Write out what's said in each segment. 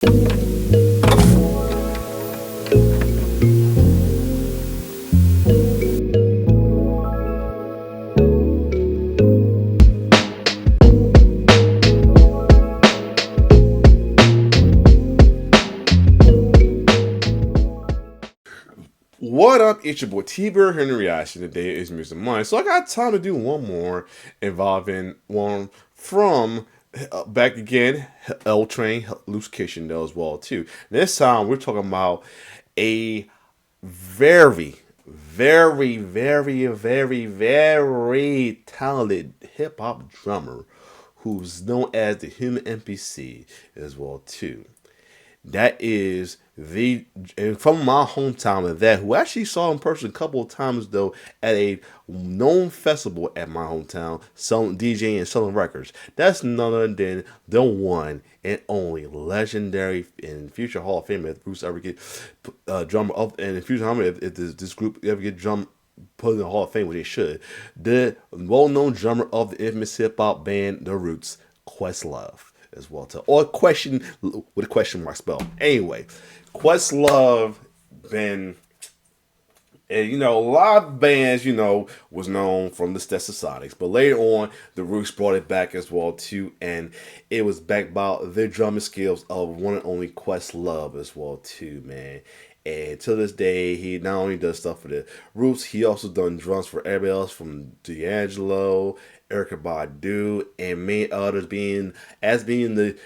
What up? It's your boy T-Bird here in the reaction. Today is Music Monday. So I got time to do one more involving one from back again, L Train, Loose Kitchen though as well too. This time we're talking about a very, very talented hip hop drummer who's known as the Human MPC as well too. That is the and from my hometown of that, who actually saw in person a couple of times though at a known festival at my hometown, selling DJing and selling records. That's none other than the one and only legendary and future Hall of Famer if Bruce ever get drummer of and in future if this group ever get drum put in the Hall of Fame, which they should. The well-known drummer of the infamous hip hop band The Roots, Questlove as well too. Or question with a question mark spell. Anyway, Questlove been and a lot of bands, was known from the Stetsasonics, but later on the Roots brought it back as well too, and it was backed by the drumming skills of one and only Questlove as well too, man. And to this day, he not only does stuff for the Roots, he also done drums for everybody else from D'Angelo, Erykah Badu, and many others being the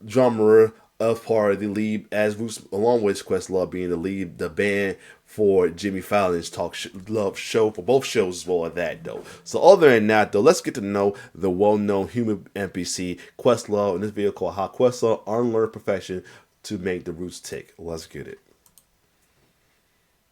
drummer of part of the lead as Roots, along with Questlove being the band for Jimmy Fallon's Love show for both shows as well as that though. So other than that though, let's get to know the well-known Human NPC Questlove in this video called How Questlove Unlearned Perfection to Make the Roots Tick. Let's get it.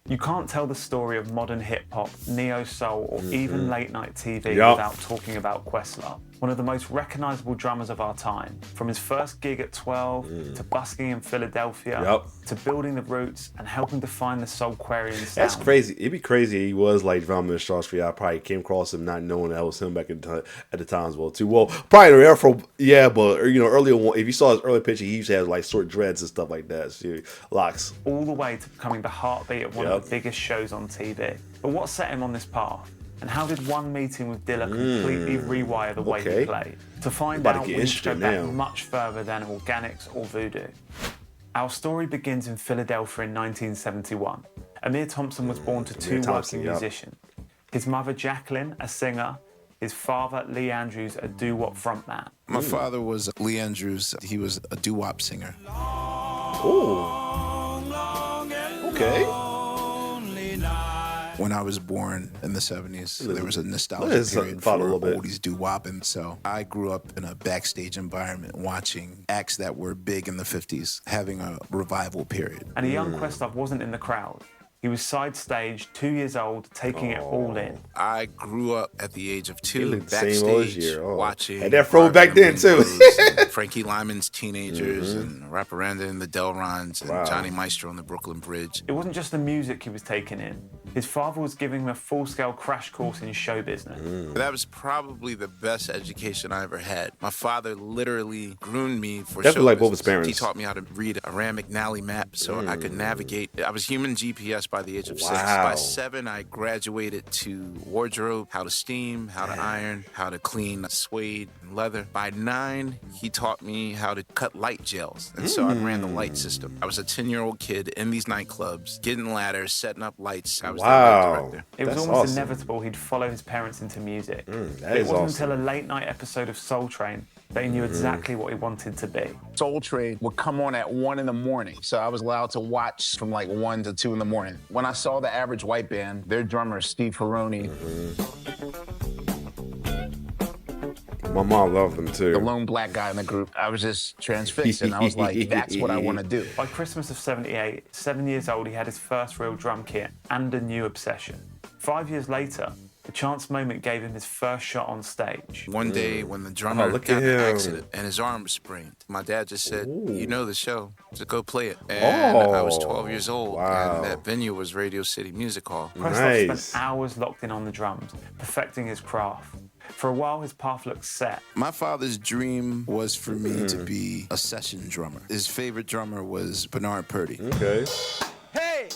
You can't tell the story of modern hip-hop, neo-soul, or even late-night TV without talking about Questlove, one of the most recognizable drummers of our time. From his first gig at 12, to busking in Philadelphia, to building the Roots, and helping define the Soulquarian sound. That's crazy. It'd be crazy he was like drumming in Strong Street. I probably came across him not knowing that was him back at the time as well too. Well, probably the Afro, yeah, but earlier on, if you saw his early picture, he used to have like short dreads and stuff like that. So, locks. All the way to becoming the heartbeat of one of the biggest shows on TV. But what set him on this path? And how did one meeting with Dilla completely rewire the way he played? To find out, we need to go back much further than organics or voodoo. Our story begins in Philadelphia in 1971. Amir Thompson was born to two working musicians. His mother, Jacqueline, a singer. His father, Lee Andrews, a doo-wop frontman. My father was Lee Andrews. He was a doo-wop singer. Ooh. Okay. When I was born in the 70s, there was a nostalgia period for oldies doo-wop, and so I grew up in a backstage environment watching acts that were big in the 50s having a revival period. And a young Questlove wasn't in the crowd. He was side stage, 2 years old, taking it all in. I grew up at the age of 2, backstage, watching. And that fro back then, too. Frankie Lyman's Teenagers, and Rapperanda and the Delrons, and Johnny Maestro on the Brooklyn Bridge. It wasn't just the music he was taking in. His father was giving him a full-scale crash course in show business. That was probably the best education I ever had. My father literally groomed me for show like both his parents. He taught me how to read a Rand McNally map so I could navigate. I was human GPS by the age of 6. By 7, I graduated to wardrobe, how to steam, how to iron, how to clean suede and leather. By 9, he taught me how to cut light gels, and so I ran the light system. I was a 10-year-old kid in these nightclubs, getting ladders, setting up lights. I was the light director. It was almost inevitable he'd follow his parents into music. It wasn't until a late-night episode of Soul Train that he knew exactly what he wanted to be. Soul Train would come on at 1 in the morning, so I was allowed to watch from like 1 to 2 in the morning. When I saw the Average White Band, their drummer, Steve Ferroni. My mom loved them too. The lone black guy in the group. I was just transfixed, and I was like, that's what I want to do. By Christmas of '78, 7 years old, he had his first real drum kit and a new obsession. 5 years later, the chance moment gave him his first shot on stage. One day when the drummer got in an accident and his arm was sprained, my dad just said, you know the show, so go play it. And I was 12 years old, and that venue was Radio City Music Hall. Questlove spent hours locked in on the drums, perfecting his craft. For a while, his path looked set. My father's dream was for me to be a session drummer. His favorite drummer was Bernard Purdie. Okay. Hey!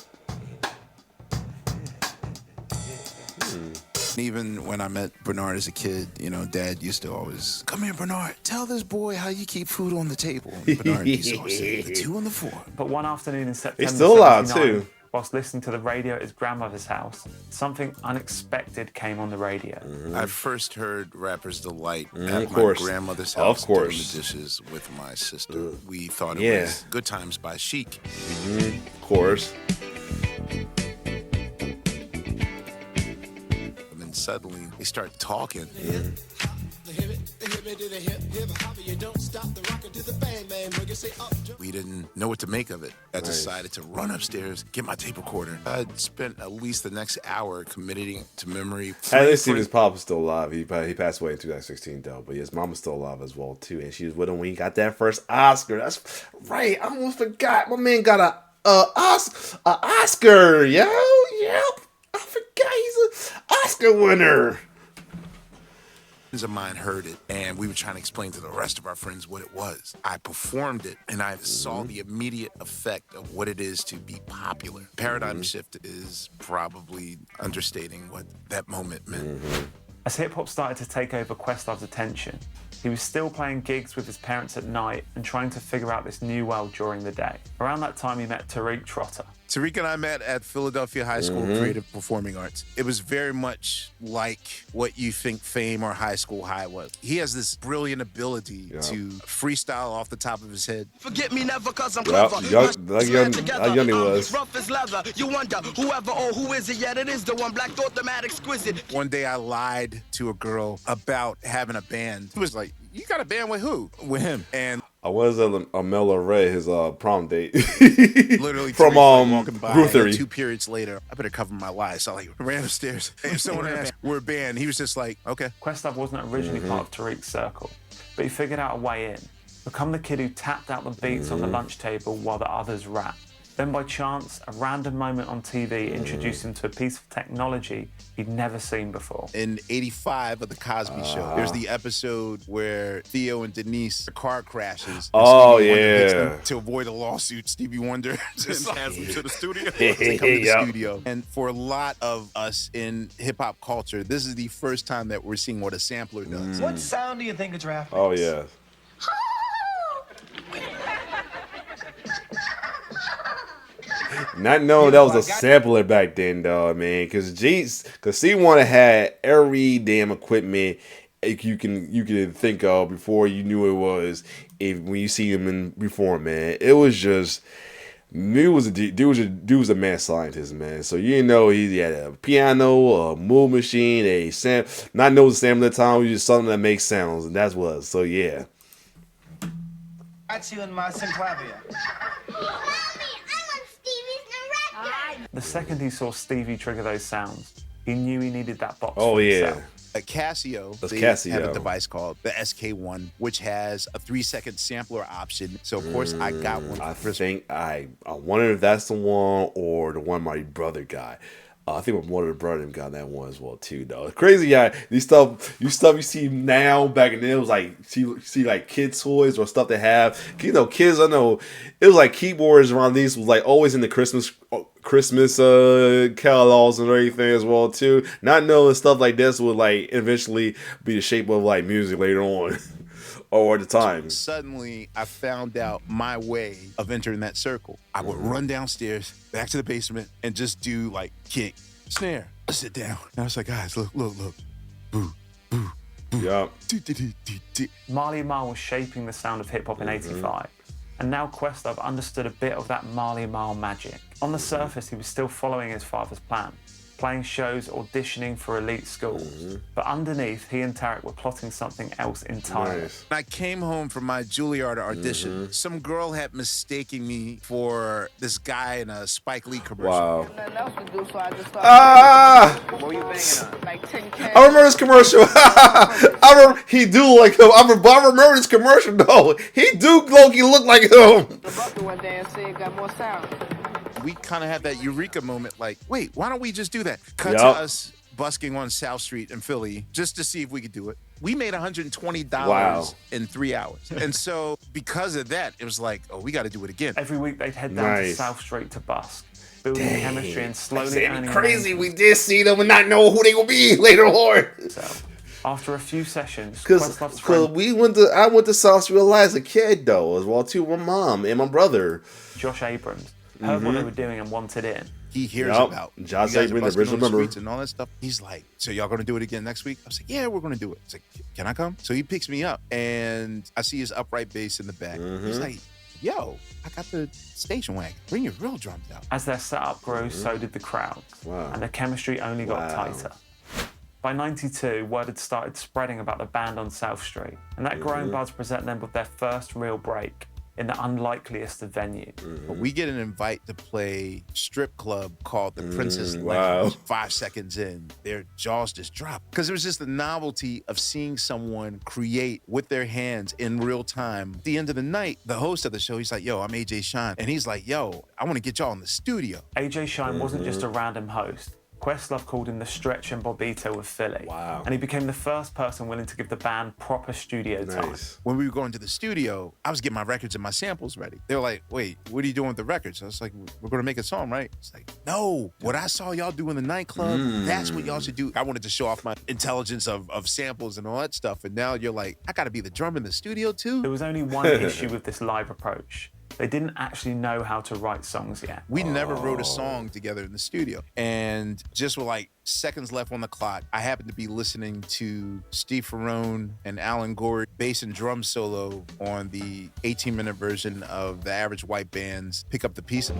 Even when I met Bernard as a kid, you know, Dad used to always, come here, Bernard, tell this boy how you keep food on the table. Bernard used to always say, the 2 and the 4. But one afternoon in September He's still alive, 79, too. whilst listening to the radio at his grandmother's house, something unexpected came on the radio. I first heard Rapper's Delight at my grandmother's house doing the dishes with my sister. We thought it was Good Times by Chic. Of course. And suddenly they start talking. We didn't know what to make of it. I decided to run upstairs, get my tape recorder. I'd spent at least the next hour committing to memory. At least his pop is still alive. He passed away in 2016 though, but his mom is still alive as well too, and she was with him when he got that first Oscar. That's right. I almost forgot. My man got a Oscar. Yep. I forgot he's an Oscar winner. Friends of mine heard it, and we were trying to explain to the rest of our friends what it was. I performed it, and I saw the immediate effect of what it is to be popular. Paradigm shift is probably understating what that moment meant. As hip-hop started to take over Questlove's attention, he was still playing gigs with his parents at night and trying to figure out this new world during the day. Around that time, he met Tariq Trotter. Tariq and I met at Philadelphia High School of Creative Performing Arts. It was very much like what you think Fame or High School High was. He has this brilliant ability to freestyle off the top of his head. Forget me never cause I'm clever. Like young he was. Rough as leather. You wonder whoever or who is it yet? It is the one Black Thought, the mad exquisite. One day I lied to a girl about having a band. He was like, you got a band with who? With him. And I was at Amela Ray, his prom date. Literally from walking by, Ruthery. 2 periods later, I better cover my lies. So I ran upstairs. And if someone asked, we're a band, he was just like, okay. Questlove wasn't originally part of Tariq's circle, but he figured out a way in. Become the kid who tapped out the beats on the lunch table while the others rapped. Then by chance, a random moment on TV introduced him to a piece of technology he'd never seen before. In '85 of The Cosby Show, there's the episode where Theo and Denise, the car crashes. Oh, Stevie Wonder hits yeah. them to avoid a lawsuit, Stevie Wonder just has them to the studio. They come to the studio. And for a lot of us in hip-hop culture, this is the first time that we're seeing what a sampler does. What sound do you think a giraffe makes? Oh, yeah. Not knowing that was a sampler back then, though, man. Because C1 had every damn equipment you can think of before you knew it was. When you see him before, man, it was just. Dude was a mad scientist, man. So you know he had a piano, a move machine, not know the sampler at the time. It was just something that makes sounds, and that's what. So yeah. Got you in my synclavia. The second he saw Stevie trigger those sounds, he knew he needed that box Oh for yeah. himself. At Casio, That's they Casio. have a device called the SK1, which has a 3-second sampler option. So, of course, I got one. I wonder if that's the one or the one my brother got. I think my brother got that one as well too, though. Crazy, yeah. These stuff you see now. Back in then, it was like see like kids' toys or stuff they have. You know, kids. I know it was like keyboards around these was like always in the Christmas catalogs and everything as well too. Not knowing stuff like this would like eventually be the shape of like music later on. Or at the time. Suddenly, I found out my way of entering that circle. I would run downstairs, back to the basement, and just do like kick, snare, sit down. And I was like, guys, look. Boo, boo, boo. Yup. Marley Marl was shaping the sound of hip-hop in '85. And now Questlove understood a bit of that Marley Marl magic. On the surface, he was still following his father's plan, playing shows, auditioning for elite schools. But underneath, he and Tariq were plotting something else entirely. Nice. When I came home from my Juilliard audition, some girl had mistaken me for this guy in a Spike Lee commercial. Wow. Nothing else to do, so I just thought. What were you banging on? Like 10K. I remember this commercial. He do like him. I remember this commercial though. He do Loki look like him. The bucket one day and said got more sound. We kind of had that eureka moment like, wait, why don't we just do that? Cut to us busking on South Street in Philly just to see if we could do it. We made $120 in 3 hours. And so because of that, it was like, oh, we got to do it again. Every week they'd head down to South Street to busk, building chemistry and slowly earning crazy. We did see them and not know who they will be later on. So, after a few sessions, because I went to South Street as a kid though, as well too. My mom and my brother, Josh Abrams, heard what they were doing and wanted in. He hears about Josh Abrams, the original member, and all that stuff. He's like, "So y'all gonna do it again next week?" I was like, "Yeah, we're gonna do it." He's like, "Can I come?" So he picks me up, and I see his upright bass in the back. He's like, "Yo, I got the station wagon. Bring your real drums out." As their setup grew, so did the crowd, and the chemistry only got tighter. By '92, word had started spreading about the band on South Street, and that growing buzz presented them with their first real break in the unlikeliest of venues. But we get an invite to play strip club called the Princess Lounge. 5 seconds in, their jaws just drop. Because it was just the novelty of seeing someone create with their hands in real time. At the end of the night, the host of the show, he's like, "Yo, I'm AJ Shine." And he's like, "Yo, I want to get y'all in the studio." AJ Shine wasn't just a random host. Questlove called him the Stretch and Bobbito of Philly. And he became the first person willing to give the band proper studio time. When we were going to the studio, I was getting my records and my samples ready. They were like, "Wait, what are you doing with the records?" I was like, "We're going to make a song, right?" It's like, "No, what I saw y'all do in the nightclub, that's what y'all should do." I wanted to show off my intelligence of samples and all that stuff. And now you're like, I got to be the drummer in the studio too? There was only one issue with this live approach. They didn't actually know how to write songs yet. We never wrote a song together in the studio. And just with like seconds left on the clock, I happened to be listening to Steve Ferrone and Alan Gord bass and drum solo on the 18-minute version of the Average White Band's Pick Up the Pieces.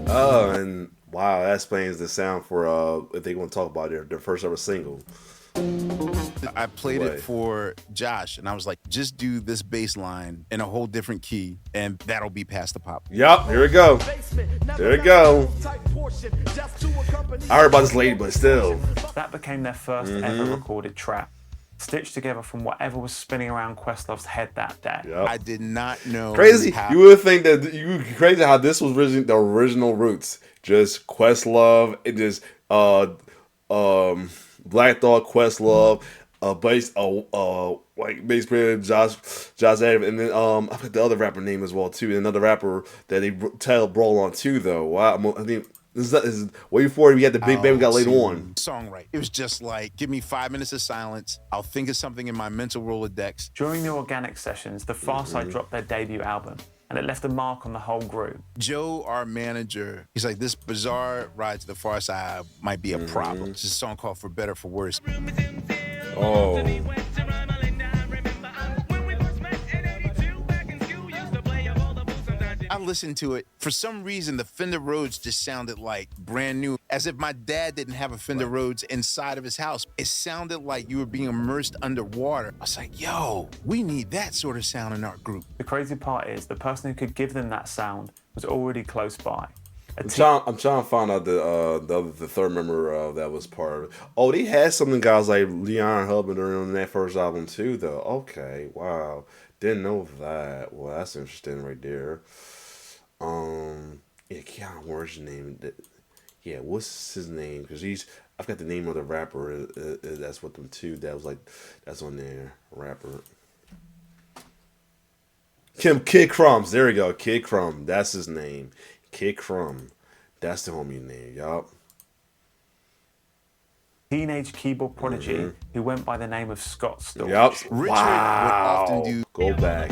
And wow, that explains the sound for if they want to talk about their first ever single. I played it for Josh, and I was like, just do this bass line in a whole different key, and that'll be past the pop. Yup, here we go. There we go. I heard about this lady, but still. That became their first ever recorded track, stitched together from whatever was spinning around Questlove's head that day. I did not know. Crazy. You would think that crazy how this was originally the original roots. Just Questlove, it just Black Thought, Questlove, bass player Josh Adams, and then I forgot the other rapper name as well too. And another rapper that they brawl on too though. Wow, I think this is way before we had the big band we got later on. Songwrite. It was just like, give me 5 minutes of silence. I'll think of something in my mental Rolodex. During the organic sessions, the Far Side dropped their debut album, and it left a mark on the whole group. Joe, our manager, he's like, this bizarre ride to the Far Side might be a problem. It's a song called For Better For Worse. I listened to it. For some reason, the Fender Rhodes just sounded like brand new, as if my dad didn't have a Fender Rhodes inside of his house. It sounded like you were being immersed underwater. I was like, yo, we need that sort of sound in our group. The crazy part is the person who could give them that sound was already close by. I'm trying to find out the third member that was part of it. Oh, they had some guys like Leon Hubman on that first album too, though. Okay, wow, didn't know that. Well, that's interesting right there. Yeah, Keanu, what's his name? Yeah, what's his name? Because I forgot the name of the rapper. That's with them too. That's on there. Rapper. Kid Crumbs. There we go. Kid Crumb. That's his name. Kid Crumb. That's the homie name. Yup. Teenage keyboard prodigy who went by the name of Scott Storch. Yup. Richard would often do. Go back.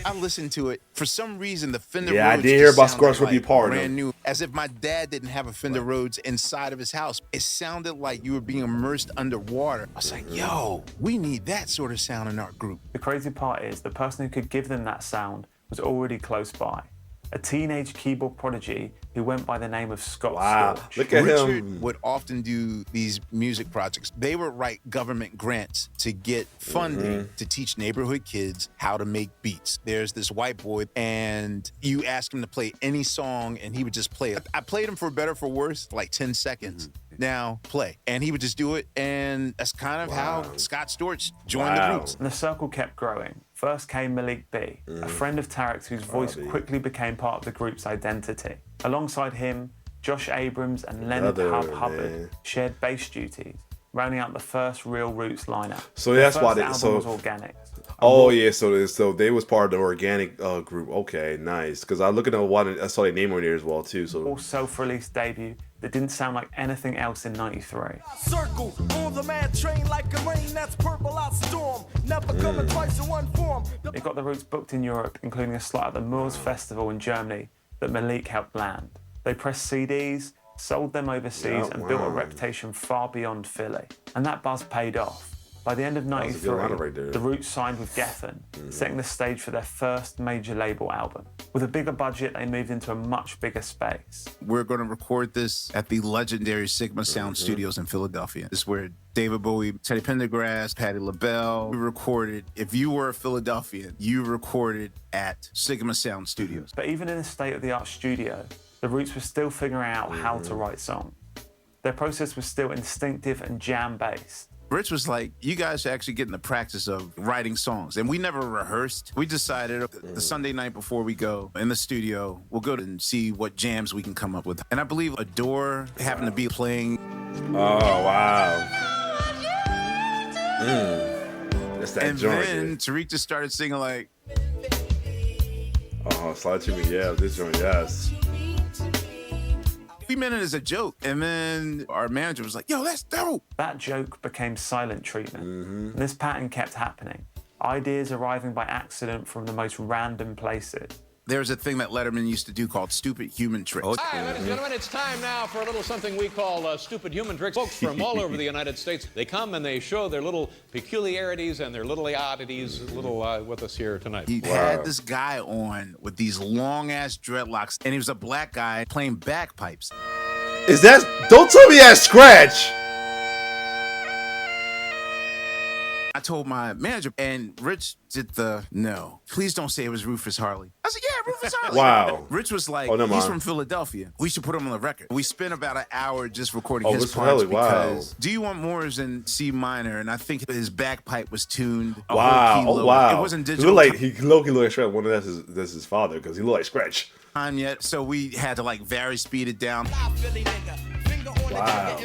I listened to it. For some reason, the Fender Rhodes. I did hear about Scott would be part of it. Brand new. As if my dad didn't have a Fender Rhodes inside of his house. It sounded like you were being immersed underwater. I was like, yo, we need that sort of sound in our group. The crazy part is the person who could give them that sound was already close by. A teenage keyboard prodigy who went by the name of Scott Storch. Look at Richard him. would often do these music projects. They would write government grants to get funding to teach neighborhood kids how to make beats. There's this white boy, and you ask him to play any song, and he would just play it. I played him For Better For Worse, like 10 seconds. now play. And he would just do it, and that's kind of how Scott Storch joined the Roots. And the circle kept growing. First came Malik B, a friend of Tarek's whose voice quickly became part of the group's identity. Alongside him, Josh Abrams and Leonard Hub Hubbard shared bass duties, rounding out the first real Roots lineup. So that's why the album was organic. Oh yeah, so they was part of the organic group. Okay, nice. Because I look at I saw their name on there as well too. So self-released debut that didn't sound like anything else in '93. Circle on the mad train like a rain that's purple out storm. Never coming twice in one form. It got the Roots booked in Europe, including a slot at the Moors Festival in Germany that Malik helped land. They pressed CDs, sold them overseas, and built a reputation far beyond Philly. And that buzz paid off. By the end of '93, the Roots signed with Geffen, setting the stage for their first major label album. With a bigger budget, they moved into a much bigger space. We're going to record this at the legendary Sigma Sound Studios in Philadelphia. This is where David Bowie, Teddy Pendergrass, Patti LaBelle, we recorded. If you were a Philadelphian, you recorded at Sigma Sound Studios. But even in a state-of-the-art studio, the Roots were still figuring out how to write songs. Their process was still instinctive and jam-based. Rich was like, you guys should actually get in the practice of writing songs. And we never rehearsed. We decided the Sunday night before we go in the studio, we'll go and see what jams we can come up with. And I believe Adore happened to be playing. Oh, wow. That's that joint. And then Tariq just started singing like. Oh, Slide to Me, yeah, this joint, yes. We meant it as a joke, and then our manager was like, yo, that's dope. That joke became silent treatment. And this pattern kept happening. Ideas arriving by accident from the most random places. There's a thing that Letterman used to do called Stupid Human Tricks. All right, ladies and gentlemen, it's time now for a little something we call Stupid Human Tricks. Folks from all over the United States, they come and they show their little peculiarities and their little oddities with us here tonight. He had this guy on with these long-ass dreadlocks, and he was a black guy playing bagpipes. Is that... Don't tell me that's Scratch! I told my manager, and Rich did the, no, please don't say it was Rufus Harley. I said, yeah, Rufus Harley. Wow. Rich was like, he's from Philadelphia. We should put him on the record. We spent about an hour just recording his parts because Do You Want More is in C minor, and I think his bagpipe was tuned a whole key lower. Wow. It wasn't digital. He low-key looked like Scratch. Wonder that's his father, because he looked like Scratch. Time yet, so we had to like very speed it down. Wow.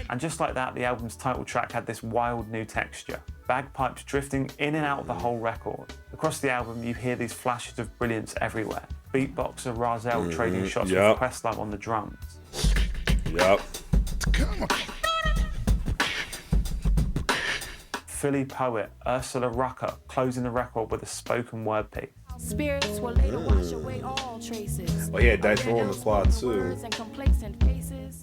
And just like that, the album's title track had this wild new texture. Bagpipes drifting in and out of the whole record. Across the album, you hear these flashes of brilliance everywhere. Beatboxer Razel trading shots with Questlove on the drums. Yep. Come on. Philly poet Ursula Rucker closing the record with a spoken word piece. Spirits will later wash away all traces. Oh yeah, Dice Roll on the squad too.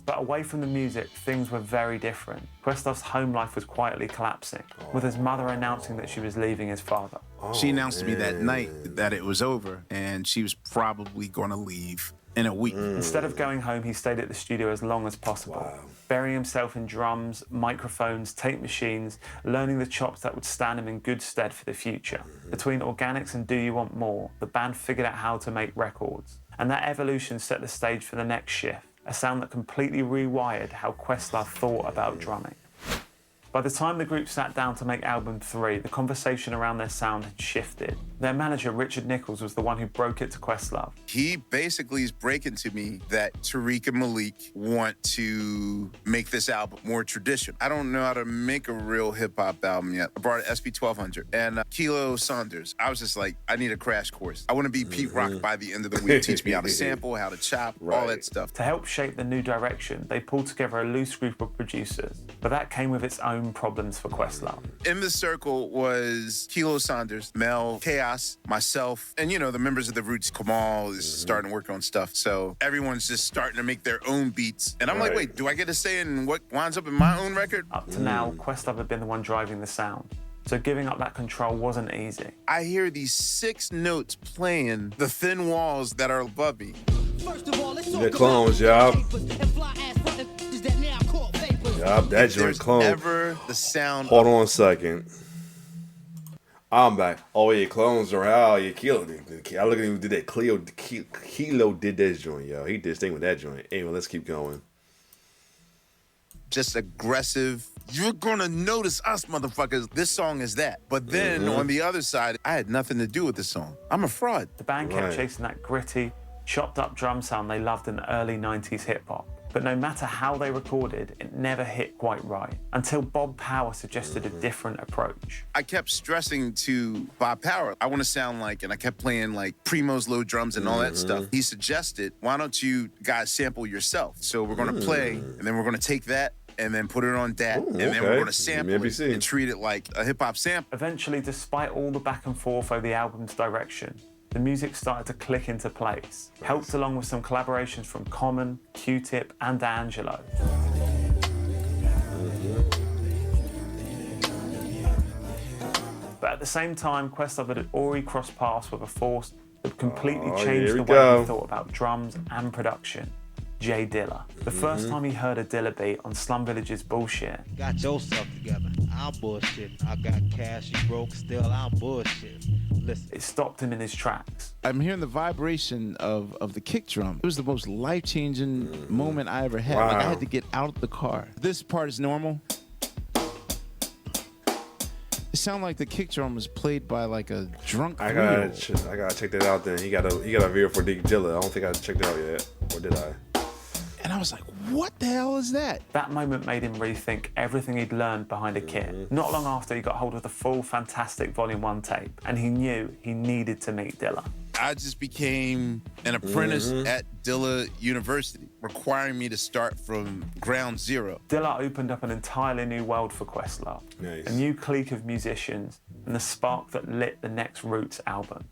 But away from the music, things were very different. Questlove's home life was quietly collapsing, with his mother announcing that she was leaving his father. She announced to me that night that it was over, and she was probably going to leave in a week. Instead of going home, he stayed at the studio as long as possible, burying himself in drums, microphones, tape machines, learning the chops that would stand him in good stead for the future. Between Organics and Do You Want More, the band figured out how to make records, and that evolution set the stage for the next shift, a sound that completely rewired how Questlove thought about drumming. By the time the group sat down to make album 3, the conversation around their sound had shifted. Their manager, Richard Nichols, was the one who broke it to Questlove. He basically is breaking to me that Tariq and Malik want to make this album more traditional. I don't know how to make a real hip-hop album yet. I brought an SP1200 and Kilo Saunders. I was just like, I need a crash course. I want to be Pete Rock by the end of the week. Teach me how to sample, how to chop, all that stuff. To help shape the new direction, they pulled together a loose group of producers, but that came with its own problems for Questlove. In the circle was Kilo Saunders, Mel, Chaos, myself, and you know, the members of the Roots. Kamal is starting to work on stuff. So everyone's just starting to make their own beats. And I'm like, wait, do I get a say in what winds up in my own record? Up to now, Questlove had been the one driving the sound. So giving up that control wasn't easy. I hear these 6 notes playing the thin walls that are above me. The clones, y'all. Yup, that joint clone. Ever the sound. Hold on a second. I'm like, oh yeah, clones are out. Yeah, Kilo. I look at him did that. Kilo did that joint, yo. He did his thing with that joint. Anyway, let's keep going. Just aggressive. You're gonna notice us, motherfuckers. This song is that. But then on the other side, I had nothing to do with the song. I'm a fraud. The band kept chasing that gritty, chopped up drum sound they loved in the early 90s hip hop. But no matter how they recorded, it never hit quite right, until Bob Power suggested a different approach. I kept stressing to Bob Power, I want to sound like, and I kept playing like Primo's low drums and all that stuff. He suggested, why don't you guys sample yourself? So we're going to play, and then we're going to take that, and then put it on that, and then we're going to sample it and treat it like a hip-hop sample. Eventually, despite all the back and forth over the album's direction, the music started to click into place, helped along with some collaborations from Common, Q-Tip, and D'Angelo. But at the same time, Questlove had already crossed paths with a force that completely changed the way he thought about drums and production. Jay Dilla. The first time he heard a Dilla beat on Slum Village's Bullshit. Got yourself together. I'm bullshit. I got cash, you broke, still I'm bullshit. Listen. It stopped him in his tracks. I'm hearing the vibration of the kick drum. It was the most life-changing moment I ever had. Like I had to get out of the car. This part is normal. It sounded like the kick drum was played by like a drunk. I gotta check that out. Then he got a video for Dick Dilla. I don't think I checked it out yet, or did I? And I was like, what the hell is that? That moment made him rethink everything he'd learned behind a kit. Not long after, he got hold of the full Fantastic Volume 1 tape, and he knew he needed to meet Dilla. I just became an apprentice at Dilla University, requiring me to start from ground zero. Dilla opened up an entirely new world for Questlove. Nice. A new clique of musicians, and the spark that lit the next Roots album.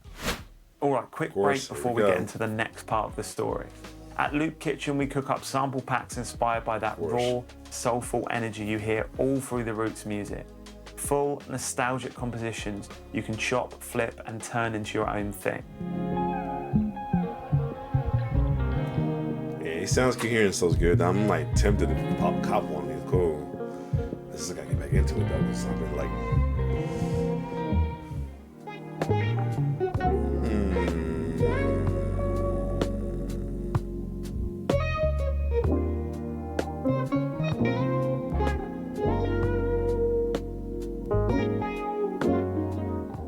All right, quick break before we get into the next part of the story. At Loop Kitchen, we cook up sample packs inspired by that raw, soulful energy you hear all through the Roots music. Full, nostalgic compositions you can chop, flip, and turn into your own thing. Yeah, he sounds coherent, so it's good. I'm like tempted to cop one. He's cool. I just gotta get back into it though, because I've been like.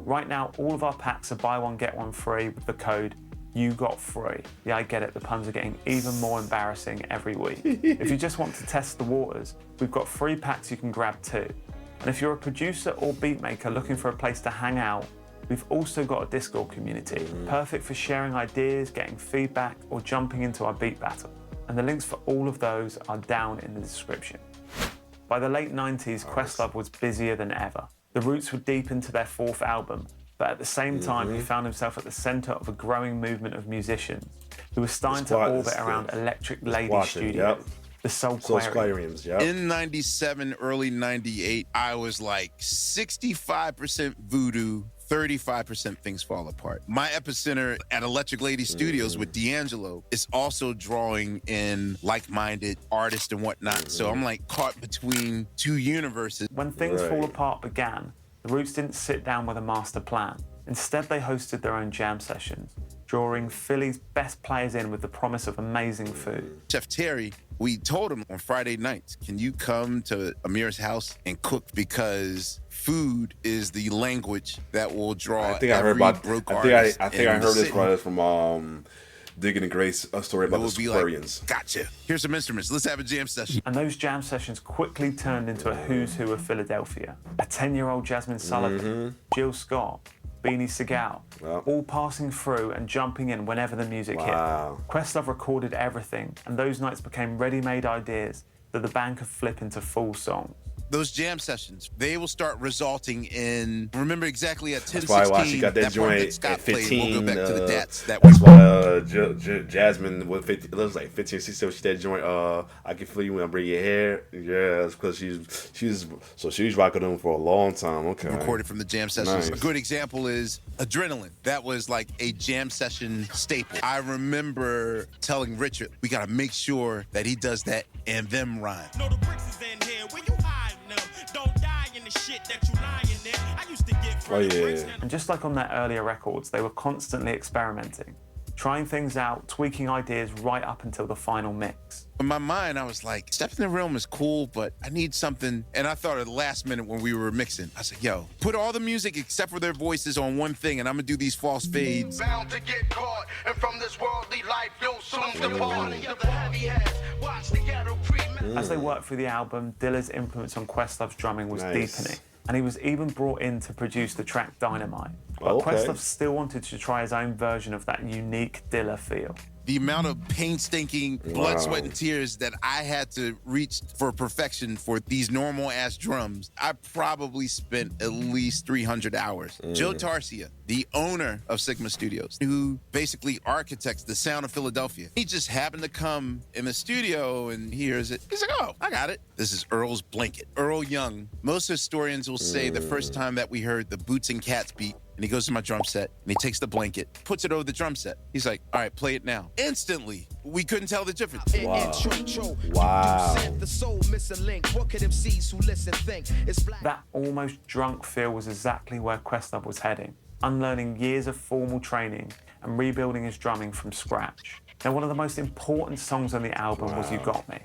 Right now, all of our packs are buy one, get one free with the code YouGotFree. Yeah, I get it, the puns are getting even more embarrassing every week. If you just want to test the waters, we've got free packs you can grab too. And if you're a producer or beat maker looking for a place to hang out, we've also got a Discord community, perfect for sharing ideas, getting feedback, or jumping into our beat battle. And the links for all of those are down in the description. By the late 90s, Questlove was busier than ever. The Roots were deep into their fourth album, but at the same time, he found himself at the center of a growing movement of musicians who were starting to orbit around Electric Lady Studios, the Soulquarians. In 97, early 98, I was like 65% voodoo, 35% things fall apart. My epicenter at Electric Lady Studios with D'Angelo is also drawing in like-minded artists and whatnot. So I'm like caught between two universes. When Things Fall Apart began, the Roots didn't sit down with a master plan. Instead, they hosted their own jam sessions, drawing Philly's best players in with the promise of amazing food. Chef Terry, we told him on Friday nights, can you come to Amir's house and cook? Because food is the language that will draw I think I heard this from Digging and Grace, a story about the Soulquarians. Like, gotcha. Here's some instruments. Let's have a jam session. And those jam sessions quickly turned into a who's who of Philadelphia. A 10-year-old Jasmine Sullivan, Jill Scott, Beanie Sigel, all passing through and jumping in whenever the music hit. Questlove recorded everything, and those nights became ready-made ideas that the band could flip into full songs. Those jam sessions, they will start resulting in, remember exactly at 10:16, that's why she got that joint at 15. We'll go back to the dats. That's why Jasmine was 15, it looks like 15, 16, she that joint, I Can Feel You When I Bring Your Hair. Yeah, it's because she's rocking them for a long time. Okay. Recorded from the jam sessions. Nice. A good example is Adrenaline. That was like a jam session staple. I remember telling Richard, we got to make sure that he does that and them rhyme. No, the bricks is in here. Where you hiding them? Don't die in the shit that you lying in. I used to get Oh yeah. And just like on their earlier records, they were constantly experimenting, trying things out, tweaking ideas right up until the final mix. In my mind, I was like, Step in the Realm is cool, but I need something. And I thought at the last minute when we were mixing, I said, yo, put all the music except for their voices on one thing, and I'm gonna do these false fades. Bound to get caught, and from this worldly life, you'll soon depart. The heavy heads, watch the ghetto As they worked through the album, Dilla's influence on Questlove's drumming was Nice. deepening, and he was even brought in to produce the track Dynamite. But Questlove still wanted to try his own version of that unique Dilla feel. The amount of painstaking blood, sweat, and tears that I had to reach for perfection for these normal-ass drums, I probably spent at least 300 hours. Joe Tarsia, the owner of Sigma Studios, who basically architects the sound of Philadelphia, he just happened to come in the studio and hears it. He's like, oh, I got it. This is Earl's Blanket. Earl Young. Most historians will say the first time that we heard the Boots and Cats beat, and he goes to my drum set, and he takes the blanket, puts it over the drum set. He's like, all right, play it now. Instantly, we couldn't tell the difference. Wow. That almost drunk feel was exactly where Questlove was heading, unlearning years of formal training and rebuilding his drumming from scratch. Now, one of the most important songs on the album was You Got Me,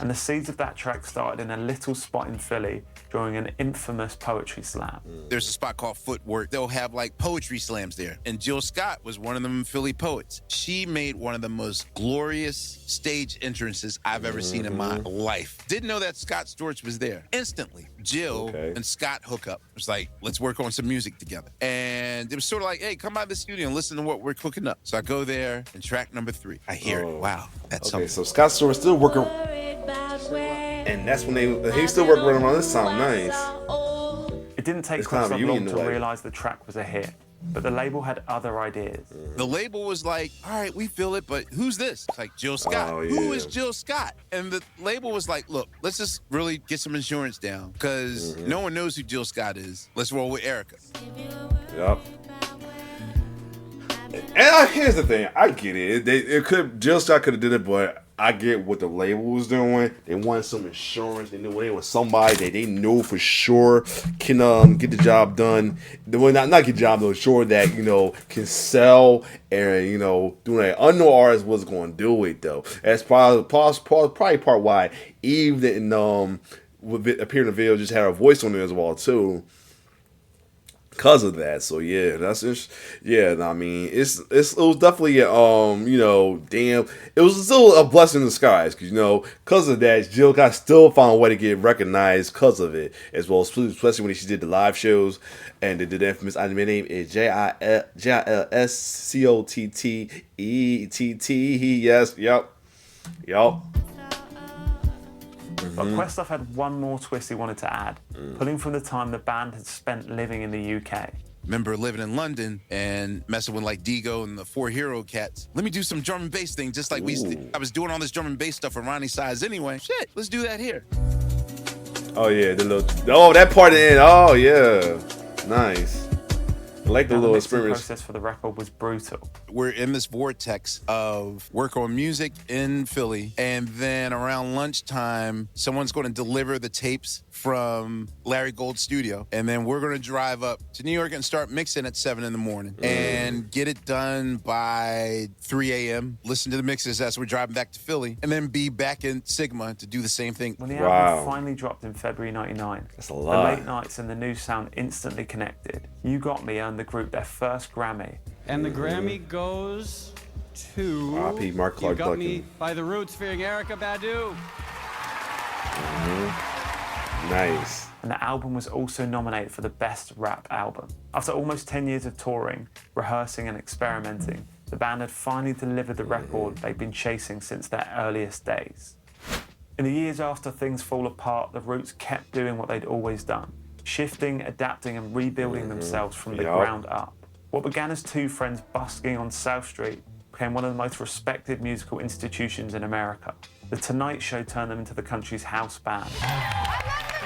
and the seeds of that track started in a little spot in Philly during an infamous poetry slam. There's a spot called Footwork. They'll have like poetry slams there. And Jill Scott was one of them Philly poets. She made one of the most glorious stage entrances I've ever seen in my life. Didn't know that Scott Storch was there. Instantly, Jill and Scott hook up. It was like, let's work on some music together. And it was sort of like, hey, come by the studio and listen to what we're cooking up. So I go there, and track number 3, I hear it. Wow, that's something. So Scott Storch still working. And that's when he's still working with him on this song. Nice. It didn't take Questlove long to realize the track was a hit, but the label had other ideas. The label was like, all right, we feel it, but who's this? It's like, Jill Scott. Oh, yeah. Who is Jill Scott? And the label was like, look, let's just really get some insurance down, because no one knows who Jill Scott is. Let's roll with Erica. Yep. And here's the thing, I get it. Jill Scott could have did it, but I get what the label was doing. They wanted some insurance. They knew they was somebody that they know for sure can get the job done. Well, not get the job done, sure that can sell and doing that. Unknown artist was going to do it though. That's probably part why Eve didn't appear in the video, just had her voice on there as well too. Because of that, so yeah, that's just I mean, it was definitely damn, it was still a blessing in disguise because because of that, Jill got still found a way to get recognized because of it as well, especially when she did the live shows and they did the infamous. My name is JILSCOTTETT. Yes, yep. But Questlove had one more twist he wanted to add, pulling from the time the band had spent living in the UK. Remember living in London and messing with like Digo and the 4 Hero Cats. Let me do some drum and bass thing, just like I was doing all this drum and bass stuff for Ronnie Size anyway. Shit, let's do that here. Oh yeah, that part in. Oh yeah, nice. I like the little experience. The process for the record was brutal. We're in this vortex of work on music in Philly, and then around lunchtime, someone's going to deliver the tapes from Larry Gold's studio, and then we're going to drive up to New York and start mixing at 7 in the morning and get it done by 3 a.m. Listen to the mixes as we're driving back to Philly, and then be back in Sigma to do the same thing. When the album finally dropped in February '99, that's a lot. The late nights and the new sound instantly connected. You Got Me earned the group their first Grammy. And the Grammy goes to R.I.P. Mark Clark You Got Me by The Roots featuring Erykah Badu. Nice. And the album was also nominated for the Best Rap Album. After almost 10 years of touring, rehearsing and experimenting, the band had finally delivered the record they'd been chasing since their earliest days. In the years after things fall apart, the Roots kept doing what they'd always done, shifting, adapting and rebuilding themselves from the ground up. What began as two friends busking on South Street became one of the most respected musical institutions in America. The Tonight Show turned them into the country's house band.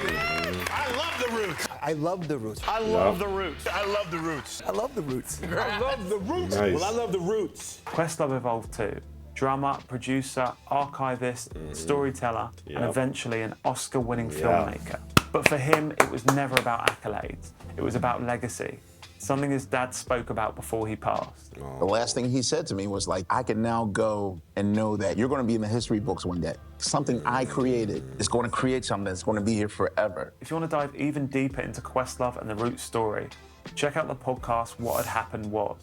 I love the Roots. I love the Roots. I love the Roots. I love the Roots. I love the Roots. I love the Roots. Nice. Well, I love the Roots. Questlove evolved too. Drummer, producer, archivist, storyteller, and eventually an Oscar-winning filmmaker. But for him, it was never about accolades. It was about legacy, something his dad spoke about before he passed. The last thing he said to me was like, I can now go and know that you're going to be in the history books one day. Something I created is going to create something that's going to be here forever. If you want to dive even deeper into Questlove and the Roots story, check out the podcast What Had Happened Was,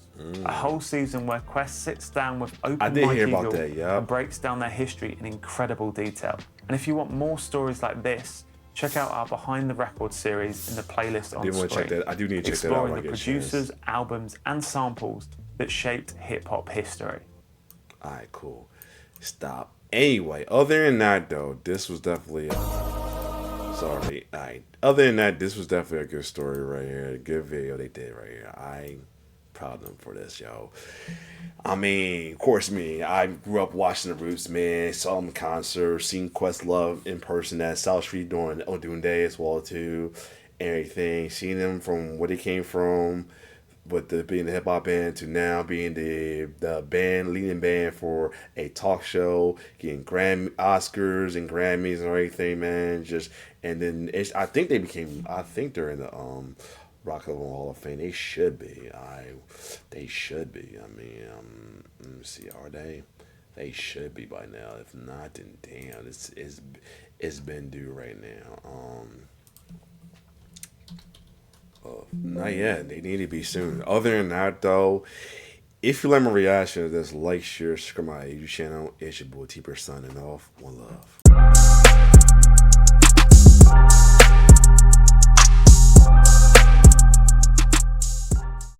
a whole season where Quest sits down with open mic Eagle and breaks down their history in incredible detail. And if you want more stories like this, check out our Behind the Record series in the playlist on screen. I do need to check that out. Exploring the producers, albums, and samples that shaped hip-hop history. All right, cool. Stop. Anyway, other than that, though, this was definitely sorry. Other than that, this was definitely a good story right here. A good video they did right here. I'm proud of them for this, yo. I mean, of course, I grew up watching the Roots, man. Saw them in concert, seen Questlove in person at South Street during Odun Day as well too. Everything, seen them from where they came from, with being the hip hop band to now being the leading band for a talk show, getting Oscars and Grammys and everything, man. I think they're in the Rock and Roll Hall of Fame. They should be. They should be. I mean, let me see. Are they? They should be by now. If not, then damn, it's been due right now. Not yet. They need to be soon. Other than that, though, if you like my reaction to this, like, share, subscribe to my YouTube channel. It's your boy T-Bird signing off. One love.